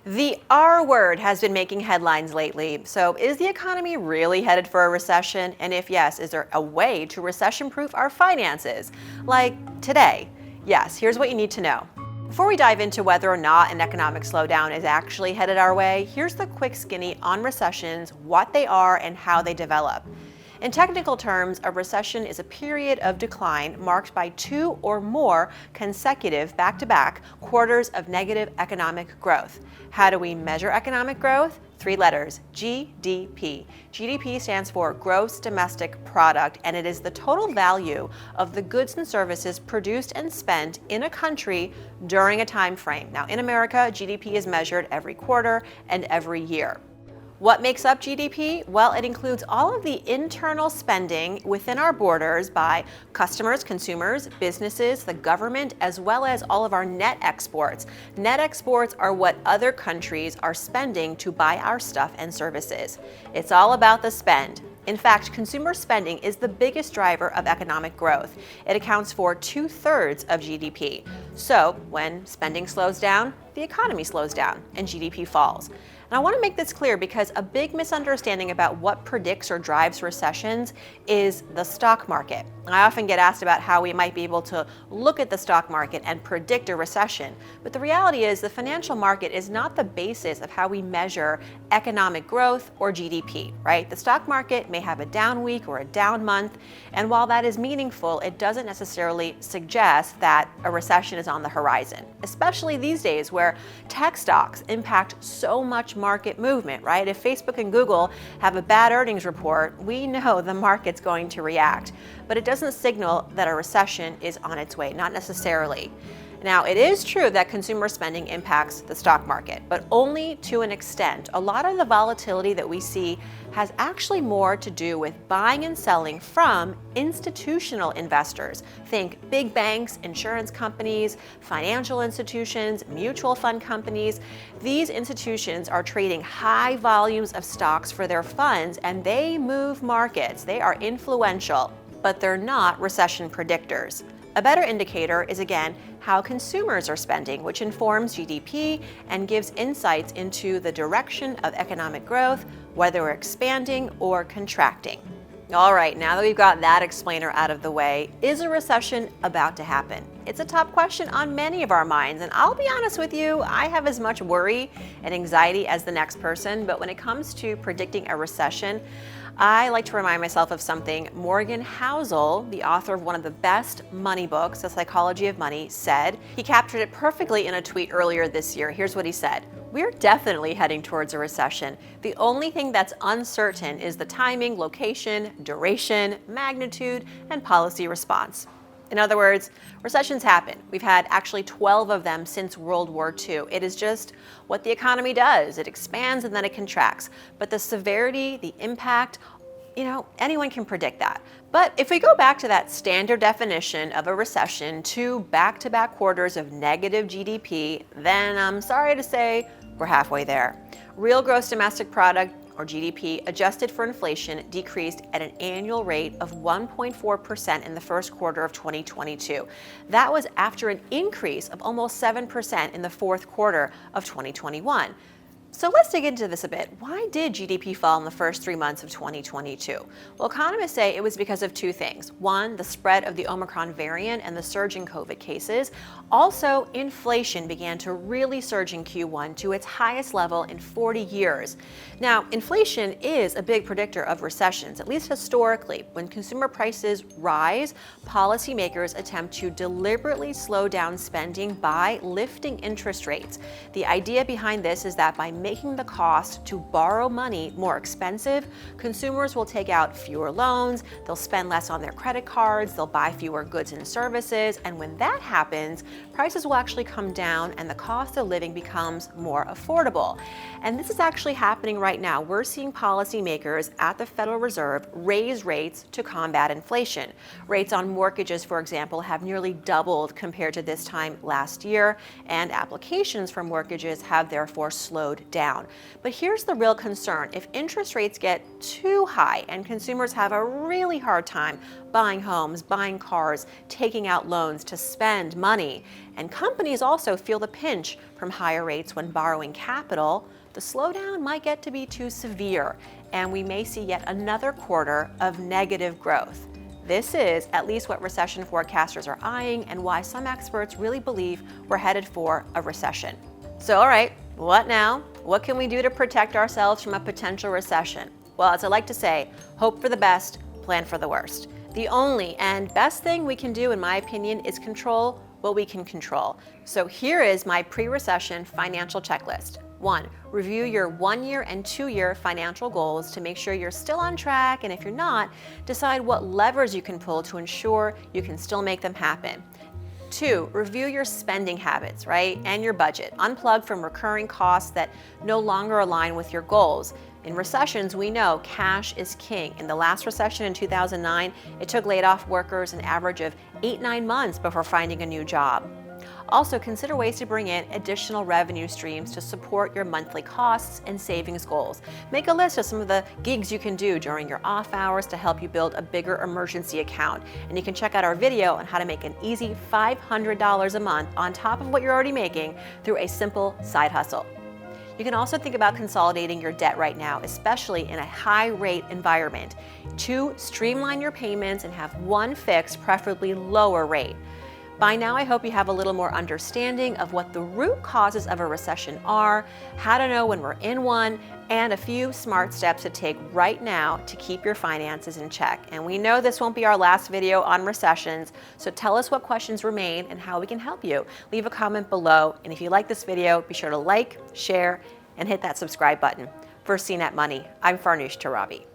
The R word has been making headlines lately. So is the economy really headed for a recession? And if yes, is there a way to recession-proof our finances? Like today? Yes, here's what you need to know. Before we dive into whether or not an economic slowdown is actually headed our way, here's the quick skinny on recessions, what they are, and how they develop. In technical terms, a recession is a period of decline marked by 2 or more consecutive back-to-back quarters of negative economic growth. How do we measure economic growth? 3 letters, GDP. GDP stands for Gross Domestic Product, and it is the total value of the goods and services produced and spent in a country during a time frame. Now, in America, GDP is measured every quarter and every year. What makes up GDP? Well, it includes all of the internal spending within our borders by customers, consumers, businesses, the government, as well as all of our net exports. Net exports are what other countries are spending to buy our stuff and services. It's all about the spend. In fact, consumer spending is the biggest driver of economic growth. It accounts for 2/3 of GDP. So when spending slows down, the economy slows down and GDP falls. And I want to make this clear because a big misunderstanding about what predicts or drives recessions is the stock market. I often get asked about how we might be able to look at the stock market and predict a recession. But the reality is the financial market is not the basis of how we measure economic growth or GDP, right? The stock market may have a down week or a down month. And while that is meaningful, it doesn't necessarily suggest that a recession is on the horizon, especially these days where tech stocks impact so much market movement, right? If Facebook and Google have a bad earnings report, we know the market's going to react. But it doesn't signal that a recession is on its way, not necessarily. Now, it is true that consumer spending impacts the stock market, but only to an extent. A lot of the volatility that we see has actually more to do with buying and selling from institutional investors. Think big banks, insurance companies, financial institutions, mutual fund companies. These institutions are trading high volumes of stocks for their funds, and they move markets. They are influential, but they're not recession predictors. A better indicator is, again, how consumers are spending, which informs GDP and gives insights into the direction of economic growth, whether we're expanding or contracting. All right, now that we've got that explainer out of the way, is a recession about to happen? It's a top question on many of our minds, and I'll be honest with you, I have as much worry and anxiety as the next person, but when it comes to predicting a recession, I like to remind myself of something Morgan Housel, the author of one of the best money books, The Psychology of Money, said. He captured it perfectly in a tweet earlier this year. Here's what he said. We're definitely heading towards a recession. The only thing that's uncertain is the timing, location, duration, magnitude, and policy response. In other words, recessions happen. We've had actually 12 of them since World War II. It is just what the economy does. It expands and then it contracts. But the severity, the impact, anyone can predict that. But if we go back to that standard definition of a recession, 2 back-to-back quarters of negative GDP, then I'm sorry to say we're halfway there. Real gross domestic product, or GDP, adjusted for inflation, decreased at an annual rate of 1.4% in the first quarter of 2022. That was after an increase of almost 7% in the fourth quarter of 2021. So let's dig into this a bit. Why did GDP fall in the first 3 months of 2022? Well, economists say it was because of 2 things. 1, the spread of the Omicron variant and the surge in COVID cases. Also, inflation began to really surge in Q1 to its highest level in 40 years. Now, inflation is a big predictor of recessions, at least historically. When consumer prices rise, policymakers attempt to deliberately slow down spending by lifting interest rates. The idea behind this is that by making the cost to borrow money more expensive, consumers will take out fewer loans, they'll spend less on their credit cards, they'll buy fewer goods and services, and when that happens, prices will actually come down and the cost of living becomes more affordable. And this is actually happening right now. We're seeing policymakers at the Federal Reserve raise rates to combat inflation. Rates on mortgages, for example, have nearly doubled compared to this time last year, and applications for mortgages have therefore slowed down. But here's the real concern. If interest rates get too high and consumers have a really hard time buying homes, buying cars, taking out loans to spend money, and companies also feel the pinch from higher rates when borrowing capital, the slowdown might get to be too severe, and we may see yet another quarter of negative growth. This is at least what recession forecasters are eyeing and why some experts really believe we're headed for a recession. So, all right, what now? What can we do to protect ourselves from a potential recession? Well, as I like to say, hope for the best, plan for the worst. The only and best thing we can do, in my opinion, is control what we can control. So here is my pre-recession financial checklist. 1, review your 1-year and 2-year financial goals to make sure you're still on track, and if you're not, decide what levers you can pull to ensure you can still make them happen. 2, review your spending habits, right, and your budget. Unplug from recurring costs that no longer align with your goals. In recessions, we know cash is king. In the last recession in 2009, it took laid-off workers an average of 8-9 months before finding a new job. Also, consider ways to bring in additional revenue streams to support your monthly costs and savings goals. Make a list of some of the gigs you can do during your off hours to help you build a bigger emergency account. And you can check out our video on how to make an easy $500 a month on top of what you're already making through a simple side hustle. You can also think about consolidating your debt right now, especially in a high-rate environment. 2, streamline your payments and have one fixed, preferably lower rate. By now, I hope you have a little more understanding of what the root causes of a recession are, how to know when we're in one, and a few smart steps to take right now to keep your finances in check. And we know this won't be our last video on recessions, so tell us what questions remain and how we can help you. Leave a comment below, and if you like this video, be sure to like, share, and hit that subscribe button. For CNET Money, I'm Farnoosh Torabi.